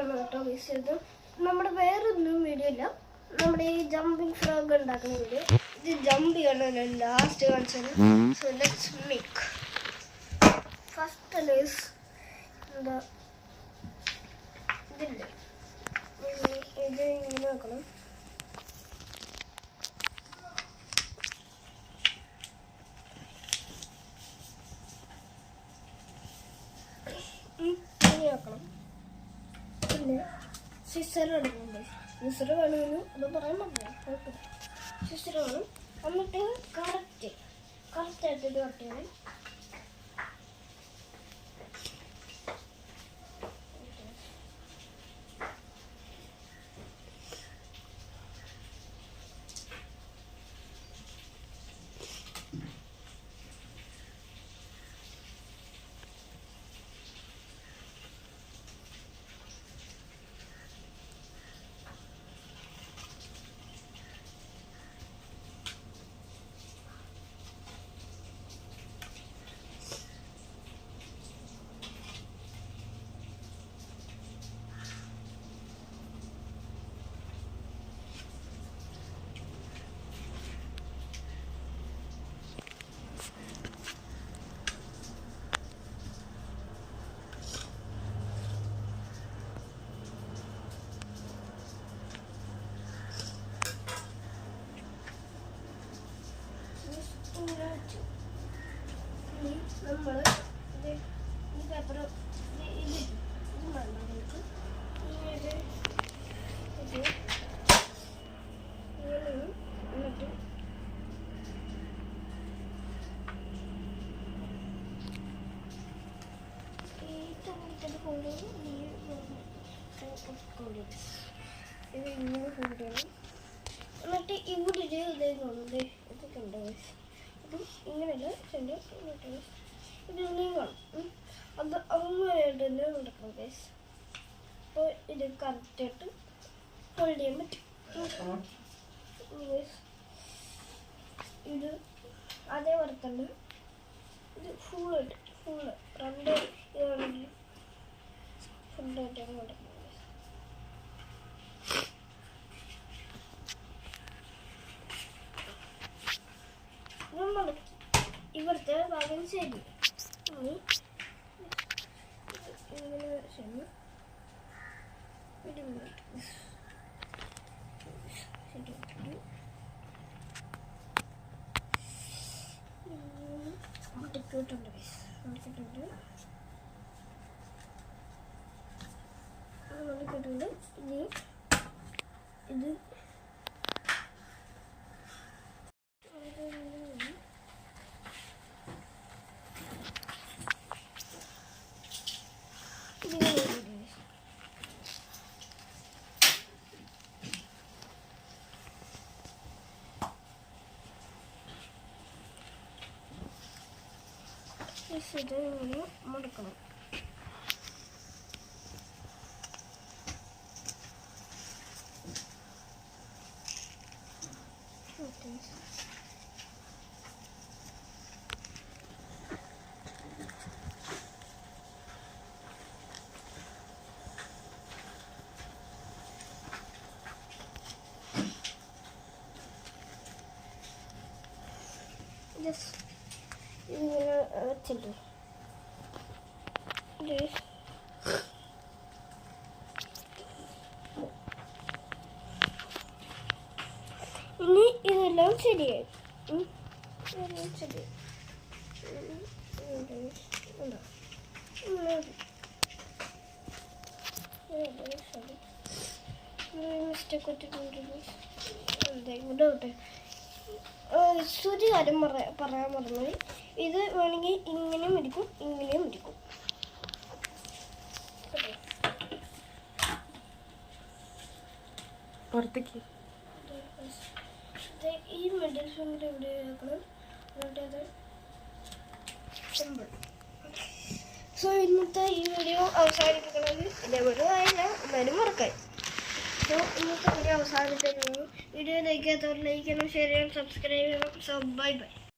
ആണ് കേട്ടോ മിസ് ചെയ്ത്. നമ്മുടെ വേറൊന്നും വീഡിയോ ഇല്ല, നമ്മുടെ ഈ ജമ്പിങ് ഫ്രോഗ് ഉണ്ടാക്കുന്ന വീഡിയോ. ഇത് ജമ്പ് ചെയ്യണം ഞാൻ ലാസ്റ്റ് കാണിച്ചത്. So let's make. ഫസ്റ്റ് ലൈസ് എന്താ ഇതില്ലേ, ഇത് ഇങ്ങനെ വെക്കണം. വെക്കണം. പിന്നെ സിസർ എടുക്കുന്നുണ്ട്. സിസർ വേണമെന്ന് അത് പറയാൻ പറ്റില്ല, കുഴപ്പമില്ല. സിസർ വേണം. എന്നിട്ട് കറക്റ്റായിട്ട് ഇത് കട്ട് ചെയ്യണം. നമ്മൾ ഈ പേപ്പർ ഇത് വേണ്ട നമുക്ക് എന്നിട്ട് ഈ തമ്മിൽ കൊണ്ട് ഇത് ഇങ്ങനെ കൊണ്ട് ചെയ്യണം. എന്നിട്ട് ഇവിടെ ഒരു ഇതേക്കുണ്ട്, ഇതൊക്കെ ഉണ്ട്. ഇതും ഇങ്ങനെയല്ല ചെണ്ട് ഇങ്ങോട്ട് ഇത് നീങ്ങണം. അതൊന്നുമായിട്ട് തന്നെ നടക്കണം ഗൈസ്. അപ്പോൾ ഇത് കറക്റ്റായിട്ട് ഹോൾഡ് ചെയ്യാൻ പറ്റും. ഇത് അതേപോലെ തന്നെ ഇത് ഫുള്ള് രണ്ട് ഇതാണെങ്കിൽ ഫുള്ളായിട്ടാണ് നടക്കുന്നത്. ഇവിടുത്തെ ഭാഗം ശരി ഇങ്ങനെ ശരി മുട്ടിക്കിട്ടുണ്ട് ഇനി ഇത് ഇങ്ങനെ മുടക്കണം. ജസ്റ്റ് ഇങ്ങനെ വെച്ചിട്ട് ഇനി ഇതെല്ലാം ശരിയായി. മിസ്റ്റേക്ക് ഇട്ടോട്ടെ. ഒരു കാര്യം പറയാൻ മറന്നുപോയി. ഇത് വേണമെങ്കിൽ ഇങ്ങനെയും ഇരിക്കും, ഇങ്ങനെയും ഇരിക്കും. പുറത്തേക്ക് ഈ മിഡിൽ ഫിംഗർ ഇവിടെ വെക്കണം. എന്നിട്ട് അത് സിമ്പിൾ. സോ ഇന്നത്തെ ഈ വീഡിയോ അവസാനിപ്പിക്കണമെങ്കിൽ ഇതേപോലെ ആയില്ല, എന്നാലും മറക്കായി. സോ ഇന്നത്തെ വീഡിയോ അവസാനിപ്പിക്കുന്നു. വീഡിയോ ലൈക്ക് ചെയ്യാത്തവർ ലൈക്ക് ചെയ്യണം, ഷെയർ ചെയ്യണം, സബ്സ്ക്രൈബ് ചെയ്യണം. So bye bye.